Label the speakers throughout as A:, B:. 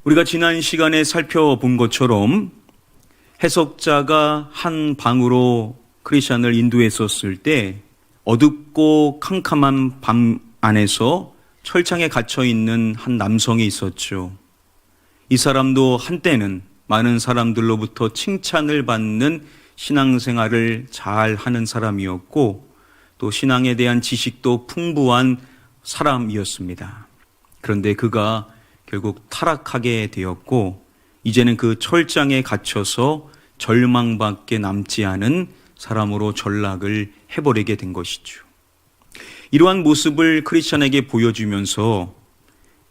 A: 우리가 지난 시간에 살펴본 것처럼 해석자가 한 방으로 크리스찬을 인도했었을 때 어둡고 캄캄한 밤 안에서 철창에 갇혀 있는 한 남성이 있었죠. 이 사람도 한때는 많은 사람들로부터 칭찬을 받는 신앙생활을 잘 하는 사람이었고 또 신앙에 대한 지식도 풍부한 사람이었습니다. 그런데 그가 결국 타락하게 되었고 이제는 그 철장에 갇혀서 절망밖에 남지 않은 사람으로 전락을 해버리게 된 것이죠. 이러한 모습을 크리스찬에게 보여주면서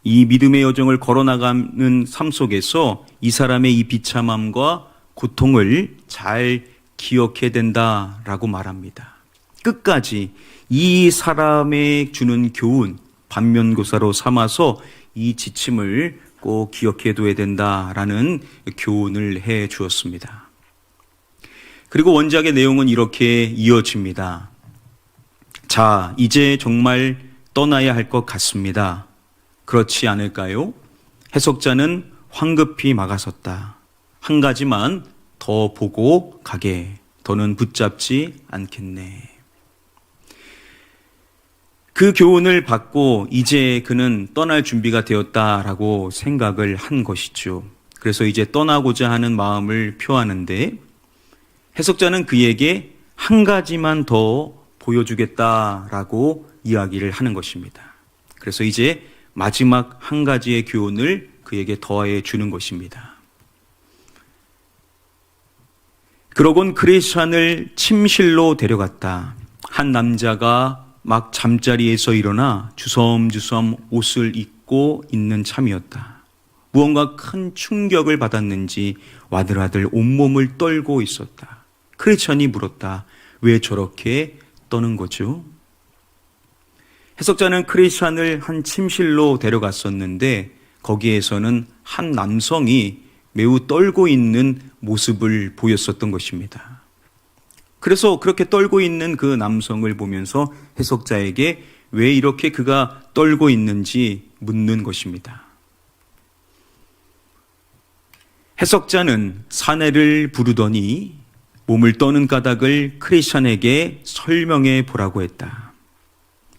A: 이 믿음의 여정을 걸어나가는 삶 속에서 이 사람의 이 비참함과 고통을 잘 기억해야 된다라고 말합니다. 끝까지 이 사람의 주는 교훈, 반면교사로 삼아서 이 지침을 꼭 기억해 둬야 된다라는 교훈을 해 주었습니다. 그리고 원작의 내용은 이렇게 이어집니다. 자, 이제 정말 떠나야 할 것 같습니다. 그렇지 않을까요? 해석자는 황급히 막아섰다. 한 가지만 더 보고 가게. 더는 붙잡지 않겠네. 그 교훈을 받고 이제 그는 떠날 준비가 되었다라고 생각을 한 것이죠. 그래서 이제 떠나고자 하는 마음을 표하는데 해석자는 그에게 한 가지만 더 보여주겠다라고 이야기를 하는 것입니다. 그래서 이제 마지막 한 가지의 교훈을 그에게 더해 주는 것입니다. 그러곤 크리스찬을 침실로 데려갔다. 한 남자가 막 잠자리에서 일어나 주섬주섬 옷을 입고 있는 참이었다. 무언가 큰 충격을 받았는지 와들와들 온몸을 떨고 있었다. 크리스찬이 물었다. 왜 저렇게 떠는 거죠? 해석자는 크리스찬을 한 침실로 데려갔었는데 거기에서는 한 남성이 매우 떨고 있는 모습을 보였었던 것입니다. 그래서 그렇게 떨고 있는 그 남성을 보면서 해석자에게 왜 이렇게 그가 떨고 있는지 묻는 것입니다. 해석자는 사내를 부르더니 몸을 떠는 까닭을 크리스찬에게 설명해 보라고 했다.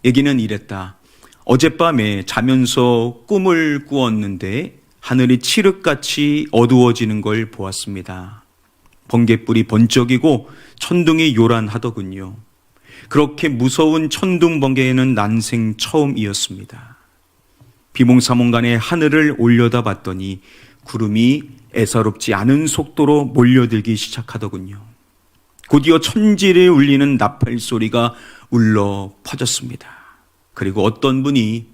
A: 얘기는 이랬다. 어젯밤에 자면서 꿈을 꾸었는데 하늘이 칠흑같이 어두워지는 걸 보았습니다. 번갯불이 번쩍이고 천둥이 요란하더군요. 그렇게 무서운 천둥 번개에는 난생 처음이었습니다. 비몽사몽간에 하늘을 올려다봤더니 구름이 애사롭지 않은 속도로 몰려들기 시작하더군요. 곧이어 천지를 울리는 나팔 소리가 울러 퍼졌습니다. 그리고 어떤 분이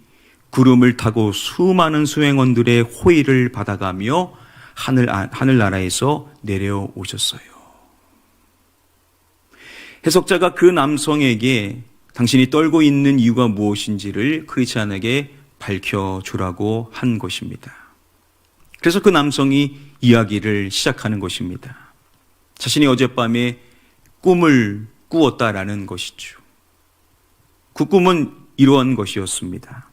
A: 구름을 타고 수많은 수행원들의 호의를 받아가며 하늘나라에서 내려오셨어요. 해석자가 그 남성에게 당신이 떨고 있는 이유가 무엇인지를 크리스찬에게 밝혀주라고 한 것입니다. 그래서 그 남성이 이야기를 시작하는 것입니다. 자신이 어젯밤에 꿈을 꾸었다라는 것이죠. 그 꿈은 이러한 것이었습니다.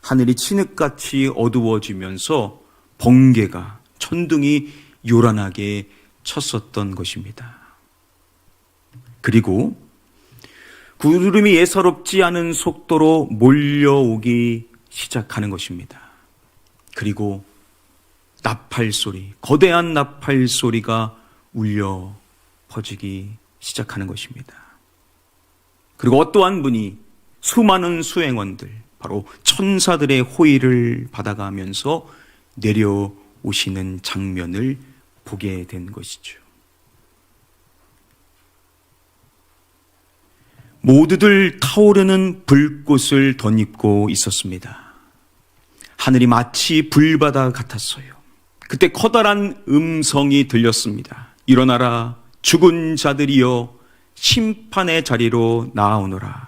A: 하늘이 진흙같이 어두워지면서 번개가 천둥이 요란하게 쳤었던 것입니다. 그리고 구름이 예사롭지 않은 속도로 몰려오기 시작하는 것입니다. 그리고 나팔 소리, 거대한 나팔 소리가 울려 퍼지기 시작하는 것입니다. 그리고 어떠한 분이 수많은 수행원들, 바로 천사들의 호의를 받아가면서 내려오시는 장면을 보게 된 것이죠. 모두들 타오르는 불꽃을 덧입고 있었습니다. 하늘이 마치 불바다 같았어요. 그때 커다란 음성이 들렸습니다. 일어나라, 죽은 자들이여 심판의 자리로 나아오너라.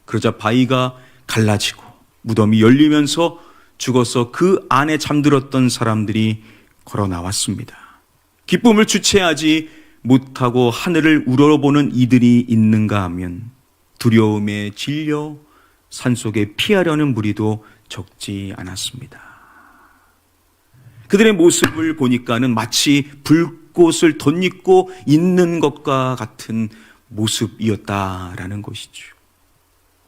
A: 그러자 바위가 갈라지고 무덤이 열리면서 죽어서 그 안에 잠들었던 사람들이 걸어 나왔습니다. 기쁨을 주체하지 못하고 하늘을 우러러보는 이들이 있는가 하면 두려움에 질려 산속에 피하려는 무리도 적지 않았습니다. 그들의 모습을 보니까는 마치 불꽃을 덧입고 있는 것과 같은 모습이었다라는 것이죠.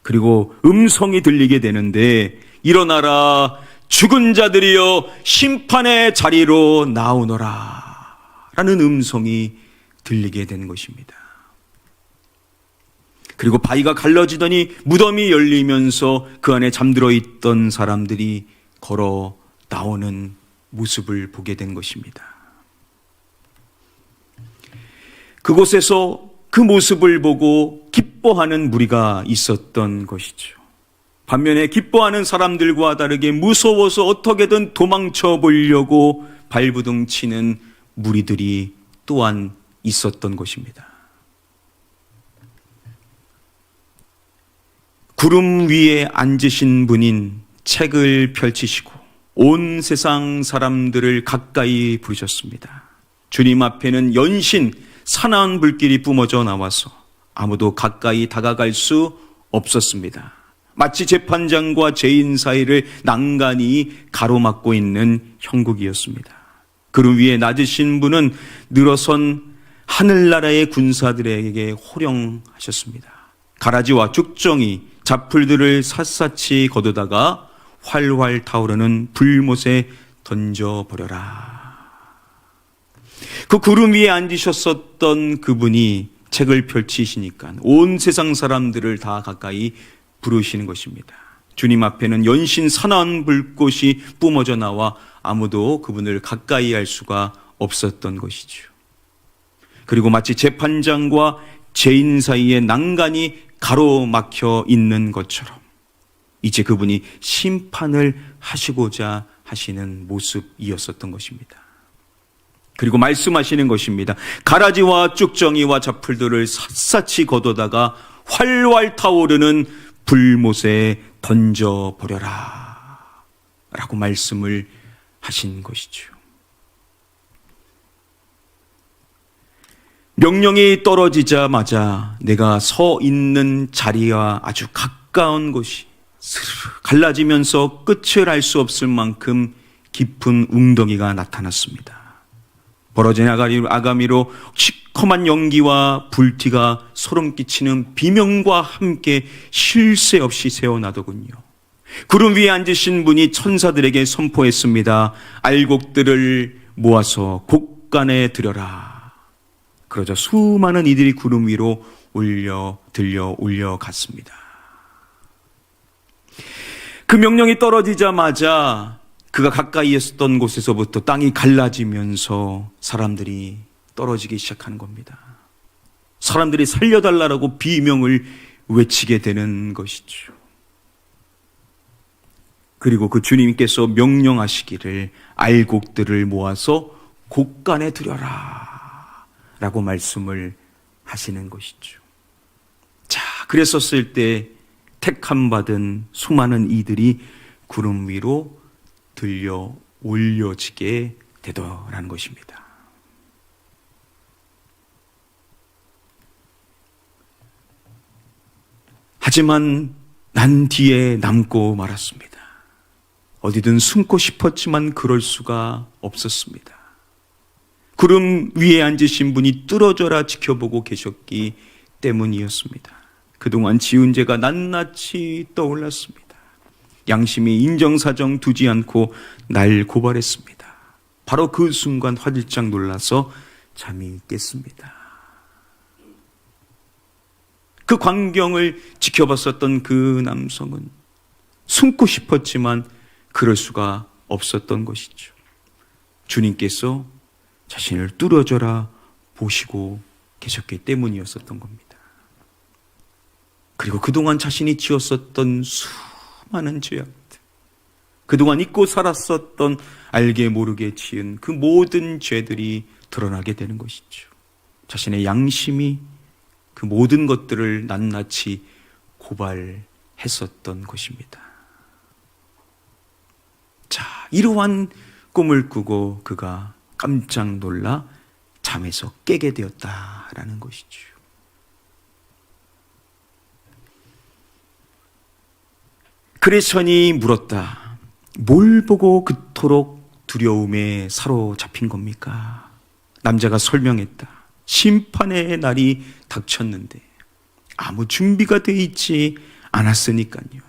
A: 그리고 음성이 들리게 되는데, 일어나라, 죽은 자들이여 심판의 자리로 나오너라 라는 음성이 들리게 된 것입니다. 그리고 바위가 갈라지더니 무덤이 열리면서 그 안에 잠들어 있던 사람들이 걸어 나오는 모습을 보게 된 것입니다. 그곳에서 그 모습을 보고 기뻐하는 무리가 있었던 것이죠. 반면에 기뻐하는 사람들과 다르게 무서워서 어떻게든 도망쳐 보려고 발부둥 치는 무리들이 또한 있었던 것입니다. 구름 위에 앉으신 분인 책을 펼치시고 온 세상 사람들을 가까이 부르셨습니다. 주님 앞에는 연신 사나운 불길이 뿜어져 나와서 아무도 가까이 다가갈 수 없었습니다. 마치 재판장과 죄인 사이를 난간이 가로막고 있는 형국이었습니다. 구름 위에 낮으신 분은 늘어선 하늘나라의 군사들에게 호령하셨습니다. 가라지와 쭉정이 잡풀들을 샅샅이 거두다가 활활 타오르는 불못에 던져버려라. 그 구름 위에 앉으셨었던 그분이 책을 펼치시니까 온 세상 사람들을 다 가까이 부르시는 것입니다. 주님 앞에는 연신 사나운 불꽃이 뿜어져 나와 아무도 그분을 가까이 할 수가 없었던 것이죠. 그리고 마치 재판장과 죄인 사이에 난간이 가로막혀 있는 것처럼 이제 그분이 심판을 하시고자 하시는 모습이었었던 것입니다. 그리고 말씀하시는 것입니다. 가라지와 쭉정이와 잡풀들을 샅샅이 거두다가 활활 타오르는 불못에 던져버려라 라고 말씀을 하신 것이죠. 명령이 떨어지자마자 내가 서 있는 자리와 아주 가까운 곳이 스르르 갈라지면서 끝을 알 수 없을 만큼 깊은 웅덩이가 나타났습니다. 벌어진 아가미로 시커먼 연기와 불티가 소름 끼치는 비명과 함께 쉴 새 없이 새어나더군요. 구름 위에 앉으신 분이 천사들에게 선포했습니다. 알곡들을 모아서 곡간에 들여라. 그러자 수많은 이들이 구름 위로 올려갔습니다. 그 명령이 떨어지자마자 그가 가까이 있었던 곳에서부터 땅이 갈라지면서 사람들이 떨어지기 시작하는 겁니다. 사람들이 살려달라고 비명을 외치게 되는 것이죠. 그리고 그 주님께서 명령하시기를 알곡들을 모아서 곡간에 들여라 라고 말씀을 하시는 것이죠. 자, 그랬었을 때 택함 받은 수많은 이들이 구름 위로 들려 올려지게 되더라는 것입니다. 하지만 난 뒤에 남고 말았습니다. 어디든 숨고 싶었지만 그럴 수가 없었습니다. 구름 위에 앉으신 분이 뚫어져라 지켜보고 계셨기 때문이었습니다. 그동안 지은 죄가 낱낱이 떠올랐습니다. 양심이 인정사정 두지 않고 날 고발했습니다. 바로 그 순간 화들짝 놀라서 잠이 깼습니다. 그 광경을 지켜봤었던 그 남성은 숨고 싶었지만 그럴 수가 없었던 것이죠. 주님께서 자신을 뚫어져라 보시고 계셨기 때문이었었던 겁니다. 그리고 그동안 자신이 지었었던 수많은 죄악들, 그동안 잊고 살았었던 알게 모르게 지은 그 모든 죄들이 드러나게 되는 것이죠. 자신의 양심이 그 모든 것들을 낱낱이 고발했었던 것입니다. 자, 이러한 꿈을 꾸고 그가 깜짝 놀라 잠에서 깨게 되었다라는 것이죠. 크리스천이 물었다. 뭘 보고 그토록 두려움에 사로잡힌 겁니까? 남자가 설명했다. 심판의 날이 닥쳤는데 아무 준비가 돼 있지 않았으니까요.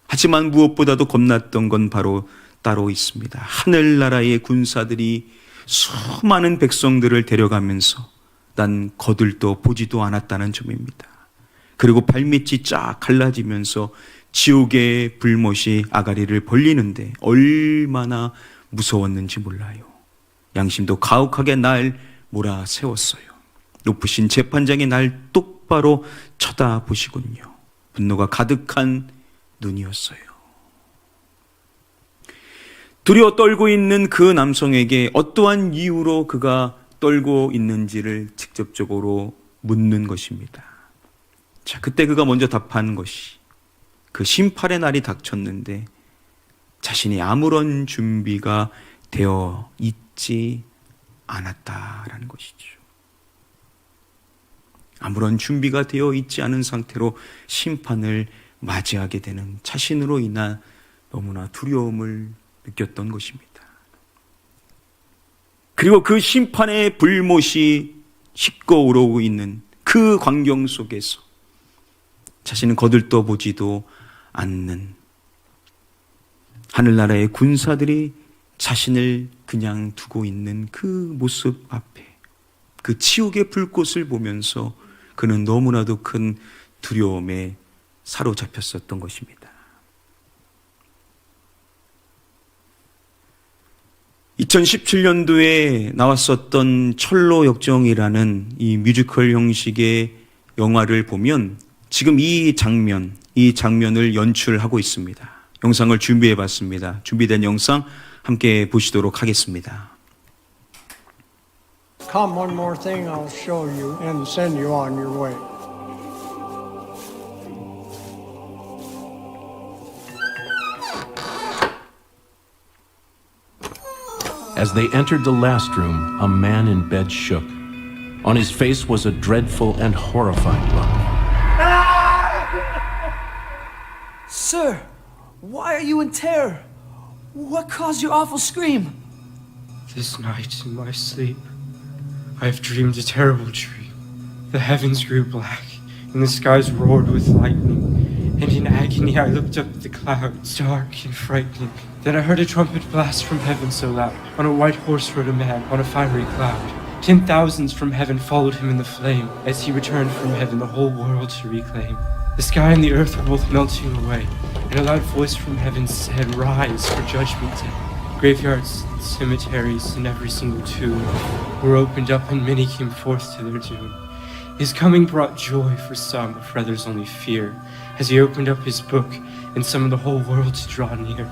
A: 하지만 무엇보다도 겁났던 건 바로 따로 있습니다. 하늘나라의 군사들이 수많은 백성들을 데려가면서 난 거들떠 보지도 않았다는 점입니다. 그리고 발밑이 쫙 갈라지면서 지옥의 불못이 아가리를 벌리는데 얼마나 무서웠는지 몰라요. 양심도 가혹하게 날 몰아세웠어요. 높으신 재판장이 날 똑바로 쳐다보시군요. 분노가 가득한 눈이었어요. 두려워 떨고 있는 그 남성에게 어떠한 이유로 그가 떨고 있는지를 직접적으로 묻는 것입니다. 자, 그때 그가 먼저 답한 것이 그 심판의 날이 닥쳤는데 자신이 아무런 준비가 되어 있지 않았다라는 것이죠. 아무런 준비가 되어 있지 않은 상태로 심판을 맞이하게 되는 자신으로 인한 너무나 두려움을 느꼈던 것입니다. 그리고 그 심판의 불못이 휩고 오르고 있는 그 광경 속에서 자신은 거들떠 보지도 않는 하늘나라의 군사들이 자신을 그냥 두고 있는 그 모습 앞에 그 지옥의 불꽃을 보면서 그는 너무나도 큰 두려움에 사로잡혔었던 것입니다. 2017년도에 나왔었던 철로 역정이라는 이 뮤지컬 형식의 영화를 보면 지금 이 장면을 연출하고 있습니다. 영상을 준비해 봤습니다. 준비된 영상 함께 보시도록 하겠습니다.
B: Come one more thing I'll show you and send you on your way.
C: As they entered the last room, a man in bed shook. On his face was a dreadful and horrified look.
D: Sir, why are you in terror? What caused your awful scream?
E: This night in my sleep, I have dreamed a terrible dream. The heavens grew black, and the skies roared with lightning, and in agony I looked up at the clouds, dark and frightening. Then I heard a trumpet blast from heaven so loud. On a white horse rode a man, on a fiery cloud. 10,000s from heaven followed him in the flame, as he returned from heaven the whole world to reclaim. The sky and the earth were both melting away, and a loud voice from heaven said, "Rise for judgment day." Graveyards, cemeteries, and every single tomb were opened up, and many came forth to their doom. His coming brought joy for some, but for others only fear, as he opened up his book and summoned the whole world to draw near.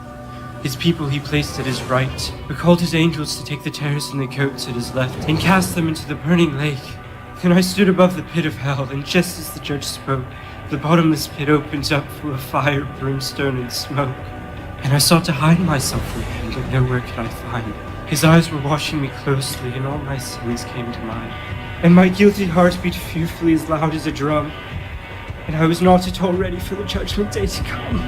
E: His people he placed at his right, but called his angels to take the tares and the goats at his left, and cast them into the burning lake. Then I stood above the pit of hell, and just as the judge spoke, the bottomless pit opened up full of fire, brimstone, and smoke. And I sought to hide myself from him, but nowhere could I find. His eyes were watching me closely, and all my sins came to mind. And my guilty heart beat fearfully as loud as a drum, and I was not at all ready for the judgment day to come.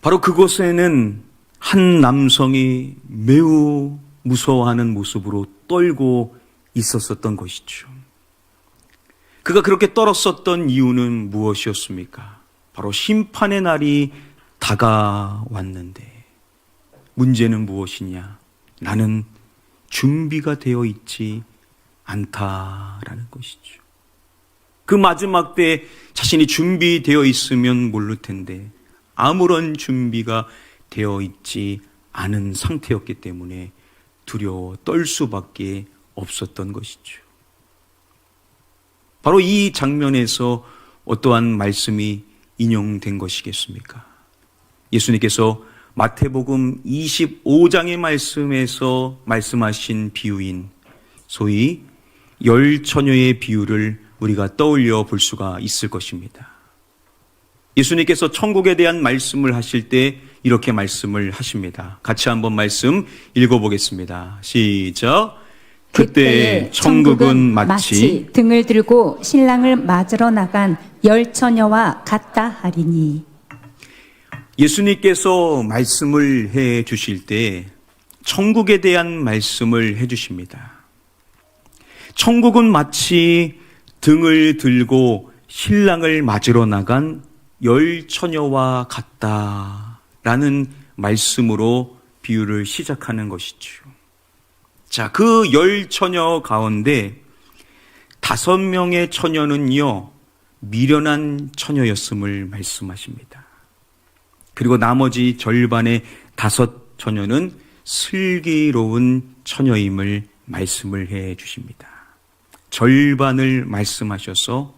A: 바로 그곳에는 한 남성이 매우 무서워하는 모습으로 떨고 있었던 것이죠. 그가 그렇게 떨었었던 이유는 무엇이었습니까? 바로 심판의 날이 다가왔는데 문제는 무엇이냐? 나는 준비가 되어 있지 않다라는 것이죠. 그 마지막 때에 자신이 준비되어 있으면 모를 텐데 아무런 준비가 되어 있지 않은 상태였기 때문에 두려워 떨 수밖에 없었던 것이죠. 바로 이 장면에서 어떠한 말씀이 인용된 것이겠습니까? 예수님께서 마태복음 25장의 말씀에서 말씀하신 비유인 소위 열처녀의 비유를 우리가 떠올려 볼 수가 있을 것입니다. 예수님께서 천국에 대한 말씀을 하실 때 이렇게 말씀을 하십니다. 같이 한번 말씀 읽어보겠습니다. 시작. 그때에 천국은 마치
F: 등을 들고 신랑을 맞으러 나간 열 처녀와 같다 하리니.
A: 예수님께서 말씀을 해 주실 때 천국에 대한 말씀을 해 주십니다. 천국은 마치 등을 들고 신랑을 맞으러 나간 열 처녀와 같다라는 말씀으로 비유를 시작하는 것이죠. 자, 그 열 처녀 가운데 5명의 처녀는요, 미련한 처녀였음을 말씀하십니다. 그리고 나머지 절반의 5 처녀는 슬기로운 처녀임을 말씀을 해 주십니다. 절반을 말씀하셔서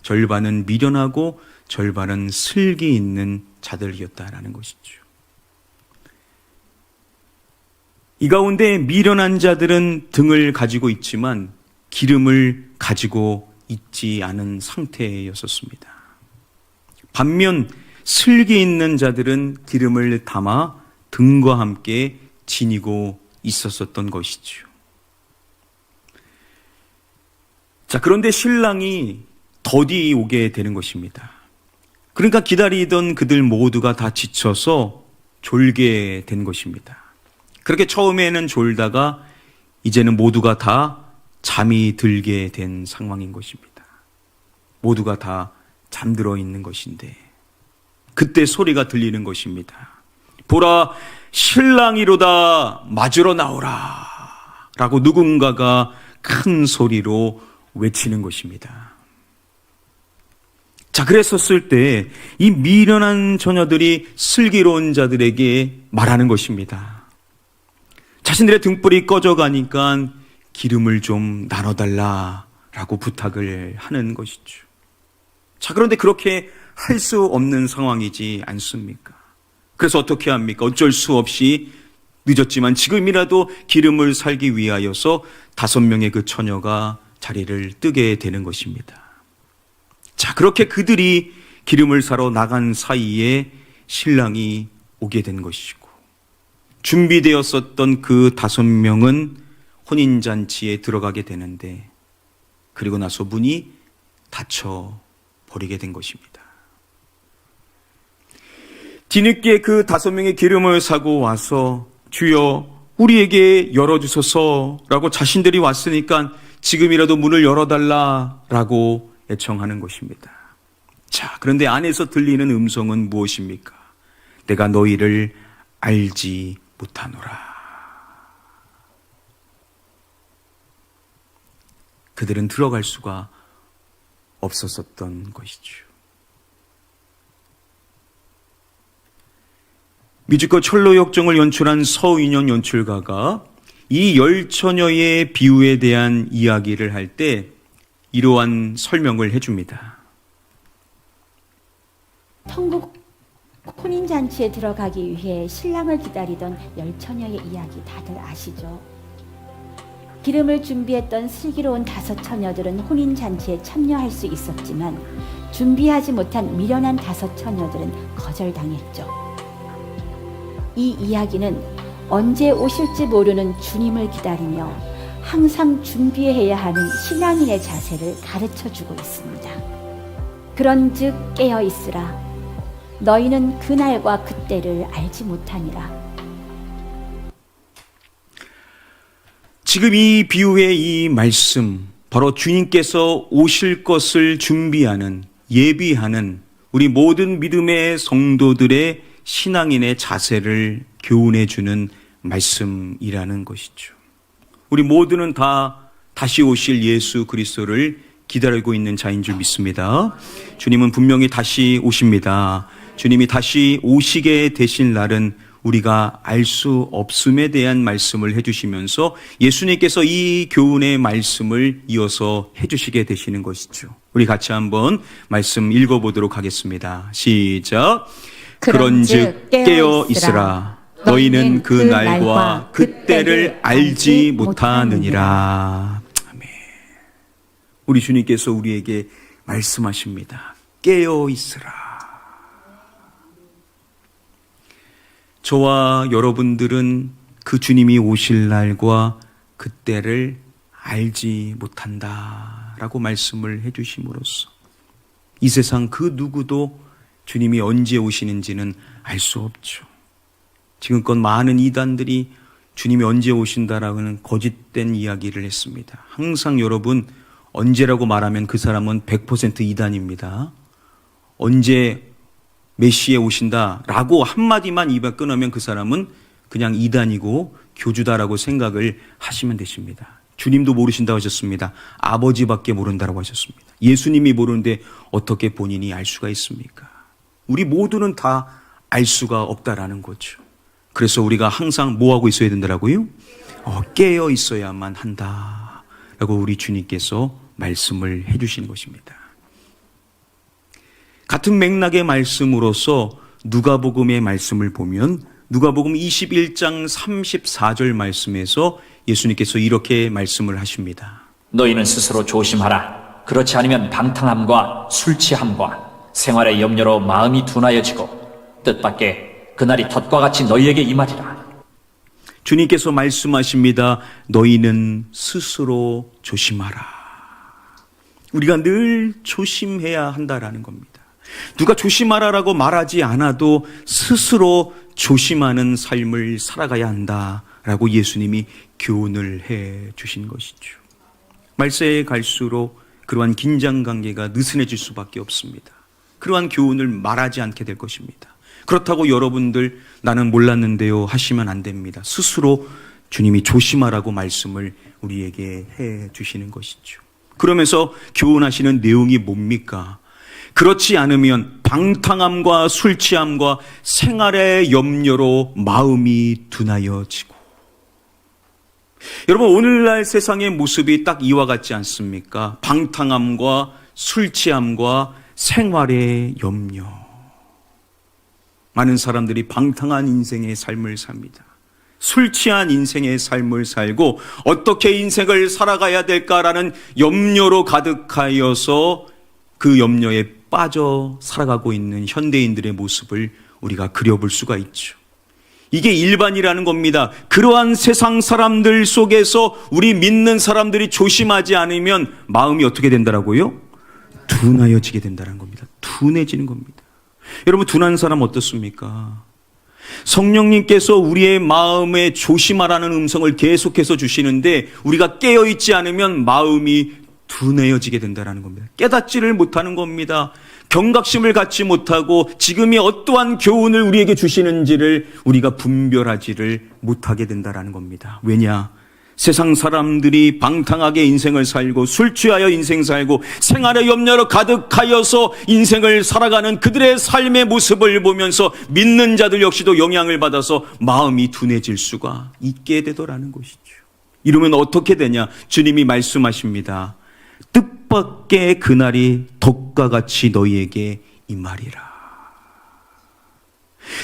A: 절반은 미련하고 절반은 슬기 있는 자들이었다라는 것이죠. 이 가운데 미련한 자들은 등을 가지고 있지만 기름을 가지고 있지 않은 상태였었습니다. 반면 슬기 있는 자들은 기름을 담아 등과 함께 지니고 있었던 것이죠. 자, 그런데 신랑이 더디 오게 되는 것입니다. 그러니까 기다리던 그들 모두가 다 지쳐서 졸게 된 것입니다. 그렇게 처음에는 졸다가 이제는 모두가 다 잠이 들게 된 상황인 것입니다. 모두가 다 잠들어 있는 것인데 그때 소리가 들리는 것입니다. 보라, 신랑이로다, 맞으러 나오라 라고 누군가가 큰 소리로 외치는 것입니다. 자, 그랬었을 때 이 미련한 처녀들이 슬기로운 자들에게 말하는 것입니다. 자신들의 등불이 꺼져가니까 기름을 좀 나눠달라라고 부탁을 하는 것이죠. 자, 그런데 그렇게 할 수 없는 상황이지 않습니까? 그래서 어떻게 합니까? 어쩔 수 없이 늦었지만 지금이라도 기름을 살기 위하여서 5명의 그 처녀가 자리를 뜨게 되는 것입니다. 자, 그렇게 그들이 기름을 사러 나간 사이에 신랑이 오게 된 것이고 준비되었었던 그 5명은 혼인잔치에 들어가게 되는데 그리고 나서 문이 닫혀 버리게 된 것입니다. 뒤늦게 그 5명의 기름을 사고 와서 주여 우리에게 열어주소서라고 자신들이 왔으니까 지금이라도 문을 열어달라라고 애청하는 것입니다. 자, 그런데 안에서 들리는 음성은 무엇입니까? 내가 너희를 알지 못하노라. 그들은 들어갈 수가 없었던 것이죠. 뮤지컬 철로역정을 연출한 서인영 연출가가 이 열 처녀의 비유에 대한 이야기를 할 때 이러한 설명을 해줍니다.
G: 천국 혼인잔치에 들어가기 위해 신랑을 기다리던 열 처녀의 이야기 다들 아시죠? 기름을 준비했던 슬기로운 5 처녀들은 혼인잔치에 참여할 수 있었지만 준비하지 못한 미련한 5 처녀들은 거절당했죠. 이 이야기는 언제 오실지 모르는 주님을 기다리며 항상 준비해야 하는 신앙인의 자세를 가르쳐주고 있습니다. 그런즉 깨어 있으라. 너희는 그날과 그때를 알지 못하니라.
A: 지금 이 비유의 이 말씀, 바로 주님께서 오실 것을 준비하는, 예비하는 우리 모든 믿음의 성도들의 신앙인의 자세를 교훈해 주는 말씀이라는 것이죠. 우리 모두는 다 다시 오실 예수 그리스도를 기다리고 있는 자인 줄 믿습니다. 주님은 분명히 다시 오십니다. 주님이 다시 오시게 되신 날은 우리가 알 수 없음에 대한 말씀을 해주시면서 예수님께서 이 교훈의 말씀을 이어서 해주시게 되시는 것이죠. 우리 같이 한번 말씀 읽어보도록 하겠습니다. 시작. 그런즉 깨어 있으라. 너희는 그 날과 그때를 알지 못하느니라. 아멘. 우리 주님께서 우리에게 말씀하십니다. 깨어 있으라. 저와 여러분들은 그 주님이 오실 날과 그때를 알지 못한다라고 말씀을 해주심으로써 이 세상 그 누구도 주님이 언제 오시는지는 알 수 없죠. 지금껏 많은 이단들이 주님이 언제 오신다라는 거짓된 이야기를 했습니다. 항상 여러분, 언제라고 말하면 그 사람은 100% 이단입니다. 언제 메시에 오신다라고 한마디만 입에 끊으면 그 사람은 그냥 이단이고 교주다라고 생각을 하시면 되십니다. 주님도 모르신다고 하셨습니다. 아버지밖에 모른다고 하셨습니다. 예수님이 모르는데 어떻게 본인이 알 수가 있습니까? 우리 모두는 다 알 수가 없다라는 거죠. 그래서 우리가 항상 뭐 하고 있어야 된다라고요? 깨어 있어야만 한다라고 우리 주님께서 말씀을 해주시는 것입니다. 같은 맥락의 말씀으로서 누가복음의 말씀을 보면 누가복음 21장 34절 말씀에서 예수님께서 이렇게 말씀을 하십니다.
H: 너희는 스스로 조심하라. 그렇지 않으면 방탕함과 술 취함과 생활의 염려로 마음이 둔하여지고 뜻밖의 그날이 덫과 같이 너희에게 임하리라.
A: 주님께서 말씀하십니다. 너희는 스스로 조심하라. 우리가 늘 조심해야 한다라는 겁니다. 누가 조심하라라고 말하지 않아도 스스로 조심하는 삶을 살아가야 한다라고 예수님이 교훈을 해 주신 것이죠. 말세에 갈수록 그러한 긴장관계가 느슨해질 수밖에 없습니다. 그러한 교훈을 말하지 않게 될 것입니다. 그렇다고 여러분들 나는 몰랐는데요 하시면 안 됩니다. 스스로 주님이 조심하라고 말씀을 우리에게 해 주시는 것이죠. 그러면서 교훈하시는 내용이 뭡니까? 그렇지 않으면 방탕함과 술 취함과 생활의 염려로 마음이 둔하여지고. 여러분, 오늘날 세상의 모습이 딱 이와 같지 않습니까? 방탕함과 술 취함과 생활의 염려. 많은 사람들이 방탕한 인생의 삶을 삽니다. 술 취한 인생의 삶을 살고 어떻게 인생을 살아가야 될까라는 염려로 가득하여서 그 염려에 빠져 살아가고 있는 현대인들의 모습을 우리가 그려볼 수가 있죠. 이게 일반이라는 겁니다. 그러한 세상 사람들 속에서 우리 믿는 사람들이 조심하지 않으면 마음이 어떻게 된다라고요? 둔하여지게 된다는 겁니다. 둔해지는 겁니다. 여러분, 둔한 사람 어떻습니까? 성령님께서 우리의 마음에 조심하라는 음성을 계속해서 주시는데 우리가 깨어있지 않으면 마음이 둔해여지게 된다는 겁니다. 깨닫지를 못하는 겁니다. 경각심을 갖지 못하고 지금이 어떠한 교훈을 우리에게 주시는지를 우리가 분별하지를 못하게 된다는 겁니다. 왜냐? 세상 사람들이 방탕하게 인생을 살고 술 취하여 인생 살고 생활의 염려로 가득하여서 인생을 살아가는 그들의 삶의 모습을 보면서 믿는 자들 역시도 영향을 받아서 마음이 둔해질 수가 있게 되더라는 것이죠. 이러면 어떻게 되냐? 주님이 말씀하십니다. 뜻밖의 그날이 덕과 같이 너희에게 임하리라.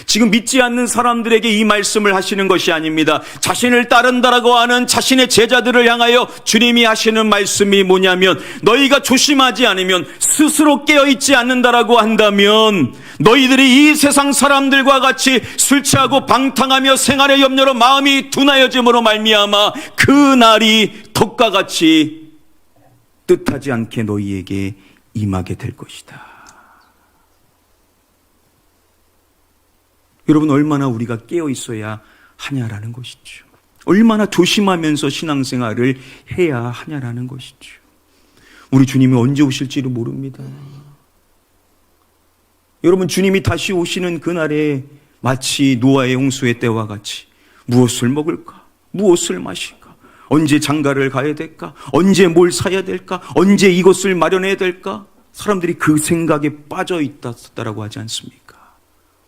A: 지금 믿지 않는 사람들에게 이 말씀을 하시는 것이 아닙니다. 자신을 따른다라고 하는 자신의 제자들을 향하여 주님이 하시는 말씀이 뭐냐면 너희가 조심하지 않으면 스스로 깨어있지 않는다라고 한다면 너희들이 이 세상 사람들과 같이 술 취하고 방탕하며 생활의 염려로 마음이 둔하여짐으로 말미암아 그 날이 덕과 같이 뜻하지 않게 너희에게 임하게 될 것이다. 여러분, 얼마나 우리가 깨어 있어야 하냐라는 것이죠. 얼마나 조심하면서 신앙생활을 해야 하냐라는 것이죠. 우리 주님이 언제 오실지를 모릅니다. 여러분, 주님이 다시 오시는 그날에 마치 노아의 홍수의 때와 같이 무엇을 먹을까? 무엇을 마실까? 언제 장가를 가야 될까? 언제 뭘 사야 될까? 언제 이것을 마련해야 될까? 사람들이 그 생각에 빠져 있다라고 하지 않습니까?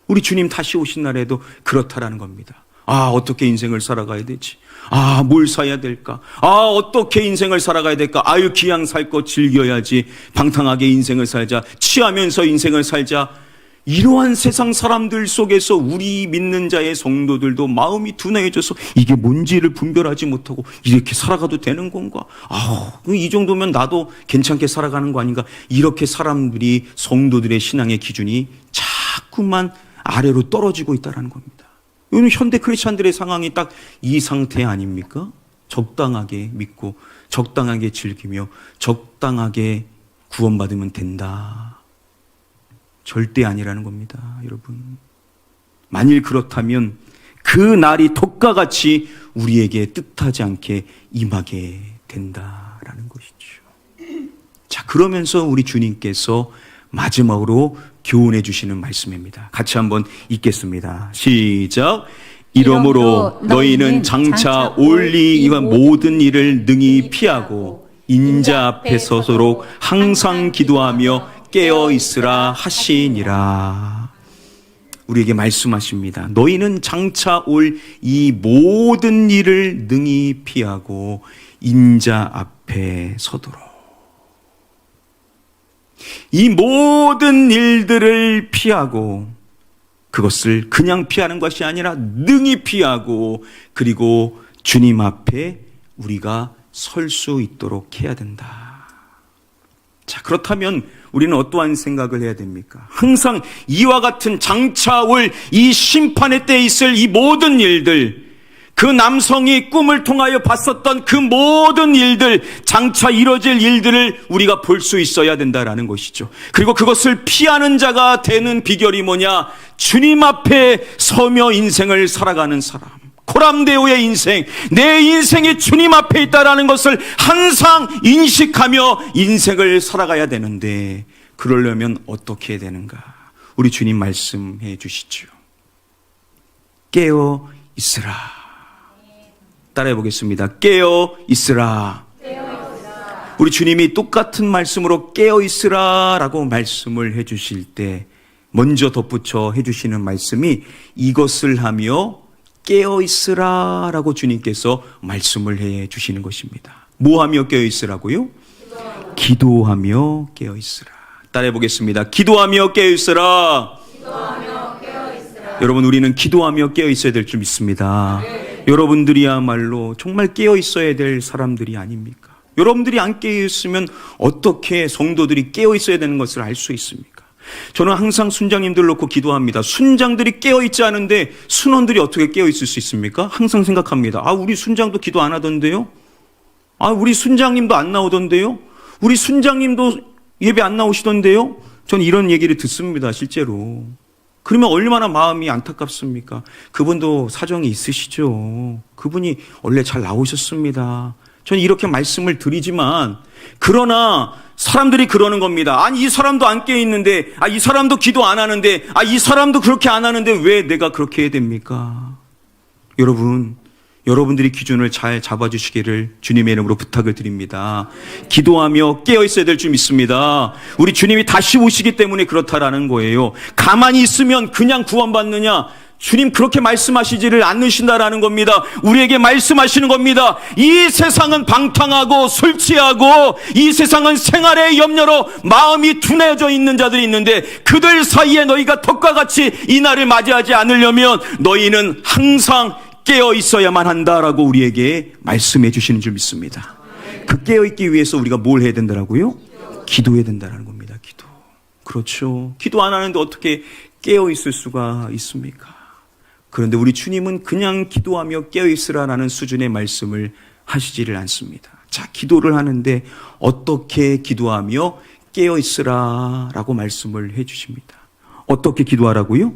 A: 우리 주님 다시 오신 날에도 그렇다라는 겁니다. 아, 어떻게 인생을 살아가야 되지? 아, 뭘 사야 될까? 아, 어떻게 인생을 살아가야 될까? 아유, 기양 살 것 즐겨야지. 방탕하게 인생을 살자. 취하면서 인생을 살자. 이러한 세상 사람들 속에서 우리 믿는 자의 성도들도 마음이 둔해져서 이게 뭔지를 분별하지 못하고 이렇게 살아가도 되는 건가? 아, 이 정도면 나도 괜찮게 살아가는 거 아닌가? 이렇게 사람들이 성도들의 신앙의 기준이 자꾸만 아래로 떨어지고 있다는 겁니다. 오늘 현대 크리스찬들의 상황이 딱 이 상태 아닙니까? 적당하게 믿고 적당하게 즐기며 적당하게 구원받으면 된다. 절대 아니라는 겁니다, 여러분. 만일 그렇다면 그 날이 덕과 같이 우리에게 뜻하지 않게 임하게 된다라는 것이죠. 자, 그러면서 우리 주님께서 마지막으로 교훈해 주시는 말씀입니다. 같이 한번 읽겠습니다. 시작. 이러므로 너희는 장차 올리 이와 모든 일을 능히 피하고 인자 앞에 서도록 항상 기도하며 깨어 있으라 하시니라. 우리에게 말씀하십니다. 너희는 장차 올 이 모든 일을 능히 피하고 인자 앞에 서도록. 이 모든 일들을 피하고, 그것을 그냥 피하는 것이 아니라 능히 피하고, 그리고 주님 앞에 우리가 설 수 있도록 해야 된다. 자, 그렇다면 우리는 어떠한 생각을 해야 됩니까? 항상 이와 같은 장차 올 이 심판의 때에 있을 이 모든 일들, 그 남성이 꿈을 통하여 봤었던 그 모든 일들, 장차 이뤄질 일들을 우리가 볼 수 있어야 된다라는 것이죠. 그리고 그것을 피하는 자가 되는 비결이 뭐냐? 주님 앞에 서며 인생을 살아가는 사람. 코람데오의 인생, 내 인생이 주님 앞에 있다라는 것을 항상 인식하며 인생을 살아가야 되는데, 그러려면 어떻게 해야 되는가? 우리 주님 말씀해 주시죠. 깨어 있으라. 따라해 보겠습니다. 깨어 있으라. 우리 주님이 똑같은 말씀으로 깨어 있으라 라고 말씀을 해 주실 때 먼저 덧붙여 해 주시는 말씀이 이것을 하며 깨어 있으라 라고 주님께서 말씀을 해 주시는 것입니다. 뭐 하며 깨어 있으라고요? 기도하며 깨어 있으라. 따라해 보겠습니다. 기도하며 깨어 있으라. 여러분, 우리는 기도하며 깨어 있어야 될 줄 믿습니다. 여러분들이야말로 정말 깨어 있어야 될 사람들이 아닙니까? 여러분들이 안 깨어 있으면 어떻게 성도들이 깨어 있어야 되는 것을 알 수 있습니까? 저는 항상 순장님들 놓고 기도합니다. 순장들이 깨어 있지 않은데 순원들이 어떻게 깨어 있을 수 있습니까? 항상 생각합니다. 아, 우리 순장도 기도 안 하던데요? 아, 우리 순장님도 안 나오던데요? 우리 순장님도 예배 안 나오시던데요? 저는 이런 얘기를 듣습니다, 실제로. 그러면 얼마나 마음이 안타깝습니까? 그분도 사정이 있으시죠. 그분이 원래 잘 나오셨습니다. 저는 이렇게 말씀을 드리지만, 그러나 사람들이 그러는 겁니다. 아니, 이 사람도 안 깨어 있는데, 아, 이 사람도 기도 안 하는데, 아, 이 사람도 그렇게 안 하는데 왜 내가 그렇게 해야 됩니까? 여러분, 여러분들이 기준을 잘 잡아주시기를 주님의 이름으로 부탁을 드립니다. 기도하며 깨어 있어야 될 줄 믿습니다. 우리 주님이 다시 오시기 때문에 그렇다라는 거예요. 가만히 있으면 그냥 구원받느냐? 주님 그렇게 말씀하시지를 않으신다라는 겁니다. 우리에게 말씀하시는 겁니다. 이 세상은 방탕하고 술 취하고 이 세상은 생활의 염려로 마음이 둔해져 있는 자들이 있는데, 그들 사이에 너희가 덕과 같이 이 날을 맞이하지 않으려면 너희는 항상 깨어 있어야만 한다라고 우리에게 말씀해 주시는 줄 믿습니다. 그 깨어 있기 위해서 우리가 뭘 해야 된다라고요? 기도해야 된다라는 겁니다. 기도. 그렇죠. 기도 안 하는데 어떻게 깨어 있을 수가 있습니까? 그런데 우리 주님은 그냥 기도하며 깨어 있으라라는 수준의 말씀을 하시지를 않습니다. 자, 기도를 하는데 어떻게 기도하며 깨어 있으라라고 말씀을 해 주십니다. 어떻게 기도하라고요?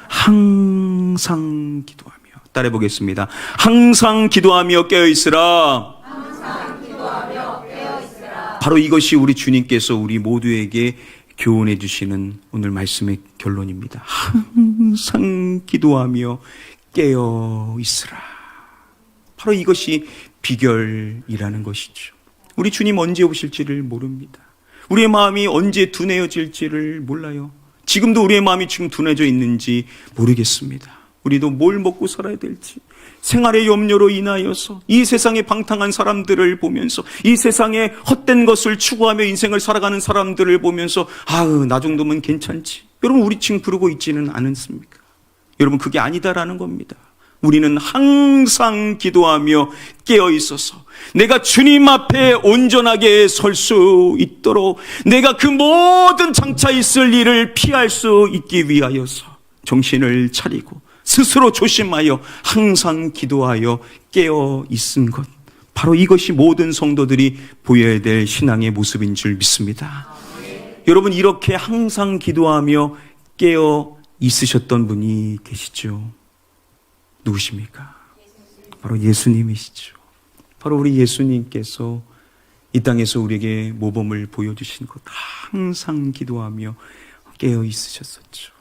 A: 항상 기도하며. 따라해 보겠습니다. 항상 기도하며 깨어 있으라. 항상 기도하며 깨어 있으라. 바로 이것이 우리 주님께서 우리 모두에게 교훈해 주시는 오늘 말씀의 결론입니다. 항상 기도하며 깨어 있으라. 바로 이것이 비결이라는 것이죠. 우리 주님 언제 오실지를 모릅니다. 우리의 마음이 언제 둔해질지를 몰라요. 지금도 우리의 마음이 지금 둔해져 있는지 모르겠습니다. 우리도 뭘 먹고 살아야 될지, 생활의 염려로 인하여서 이 세상의 방탕한 사람들을 보면서, 이 세상의 헛된 것을 추구하며 인생을 살아가는 사람들을 보면서 아우, 나 정도면 괜찮지. 여러분, 우리 지금 그러고 있지는 않습니까? 여러분, 그게 아니다라는 겁니다. 우리는 항상 기도하며 깨어 있어서 내가 주님 앞에 온전하게 설 수 있도록, 내가 그 모든 장차 있을 일을 피할 수 있기 위하여서 정신을 차리고 스스로 조심하여 항상 기도하여 깨어 있은 것, 바로 이것이 모든 성도들이 보여야 될 신앙의 모습인 줄 믿습니다. 여러분, 이렇게 항상 기도하며 깨어 있으셨던 분이 계시죠. 누구십니까? 바로 예수님이시죠. 바로 우리 예수님께서 이 땅에서 우리에게 모범을 보여주신 것, 항상 기도하며 깨어 있으셨었죠.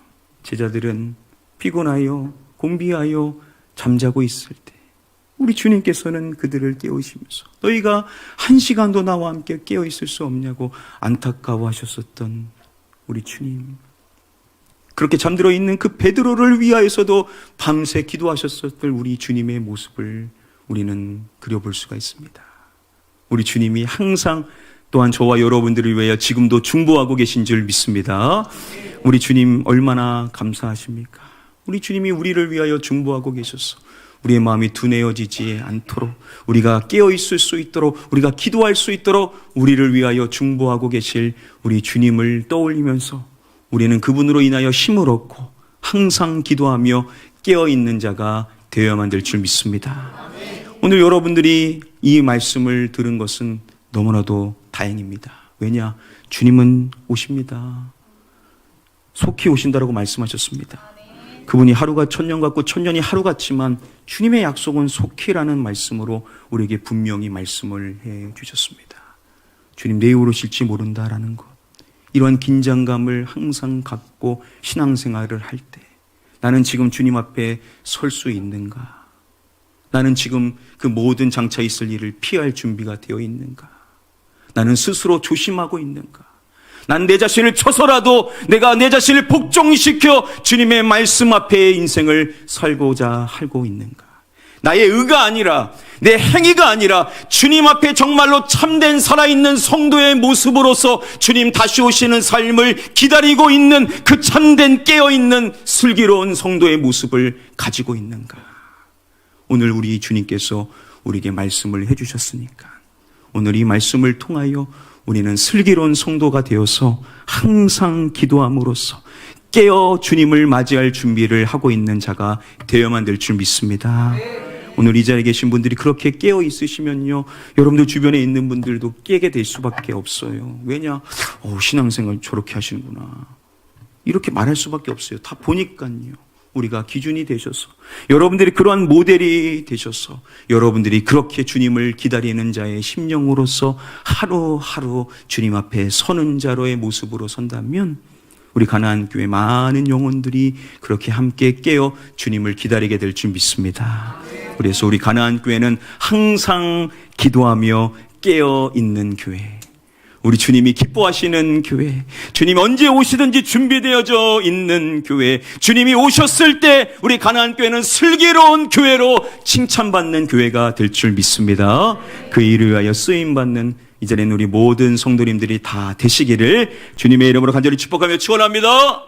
A: 제자들은 피곤하여 곤비하여 잠자고 있을 때 우리 주님께서는 그들을 깨우시면서 너희가 1시간도 나와 함께 깨어 있을 수 없냐고 안타까워하셨었던 우리 주님. 그렇게 잠들어 있는 그 베드로를 위하여서도 밤새 기도하셨었던 우리 주님의 모습을 우리는 그려볼 수가 있습니다. 우리 주님이 항상 또한 저와 여러분들을 위하여 지금도 중보하고 계신 줄 믿습니다. 우리 주님 얼마나 감사하십니까? 우리 주님이 우리를 위하여 중보하고 계셔서 우리의 마음이 둔해어지지 않도록, 우리가 깨어있을 수 있도록, 우리가 기도할 수 있도록 우리를 위하여 중보하고 계실 우리 주님을 떠올리면서 우리는 그분으로 인하여 힘을 얻고 항상 기도하며 깨어있는 자가 되어야만 될 줄 믿습니다. 오늘 여러분들이 이 말씀을 들은 것은 너무나도 다행입니다. 왜냐? 주님은 오십니다. 속히 오신다라고 말씀하셨습니다. 그분이 하루가 천년 같고 천년이 하루 같지만 주님의 약속은 속히라는 말씀으로 우리에게 분명히 말씀을 해 주셨습니다. 주님 내일 오실지 모른다라는 것, 이러한 긴장감을 항상 갖고 신앙생활을 할 때 나는 지금 주님 앞에 설 수 있는가? 나는 지금 그 모든 장차 있을 일을 피할 준비가 되어 있는가? 나는 스스로 조심하고 있는가? 난 내 자신을 쳐서라도 내가 내 자신을 복종시켜 주님의 말씀 앞에 인생을 살고자 하고 있는가? 나의 의가 아니라, 내 행위가 아니라 주님 앞에 정말로 참된 살아있는 성도의 모습으로서 주님 다시 오시는 삶을 기다리고 있는 그 참된 깨어있는 슬기로운 성도의 모습을 가지고 있는가? 오늘 우리 주님께서 우리에게 말씀을 해주셨으니까 오늘 이 말씀을 통하여 우리는 슬기로운 성도가 되어서 항상 기도함으로써 깨어 주님을 맞이할 준비를 하고 있는 자가 되어야만 될 줄 믿습니다. 오늘 이 자리에 계신 분들이 그렇게 깨어 있으시면요, 여러분들 주변에 있는 분들도 깨게 될 수밖에 없어요. 왜냐? 신앙생활 저렇게 하시는구나, 이렇게 말할 수밖에 없어요. 다 보니까요. 우리가 기준이 되셔서, 여러분들이 그러한 모델이 되셔서 여러분들이 그렇게 주님을 기다리는 자의 심령으로서 하루하루 주님 앞에 서는 자로의 모습으로 선다면 우리 가나안 교회 많은 영혼들이 그렇게 함께 깨어 주님을 기다리게 될 줄 믿습니다. 그래서 우리 가나안 교회는 항상 기도하며 깨어 있는 교회, 우리 주님이 기뻐하시는 교회, 주님 언제 오시든지 준비되어져 있는 교회, 주님이 오셨을 때 우리 가나안 교회는 슬기로운 교회로 칭찬받는 교회가 될 줄 믿습니다. 그 일을 위하여 쓰임받는 이 자리는 우리 모든 성도님들이 다 되시기를 주님의 이름으로 간절히 축복하며 축원합니다.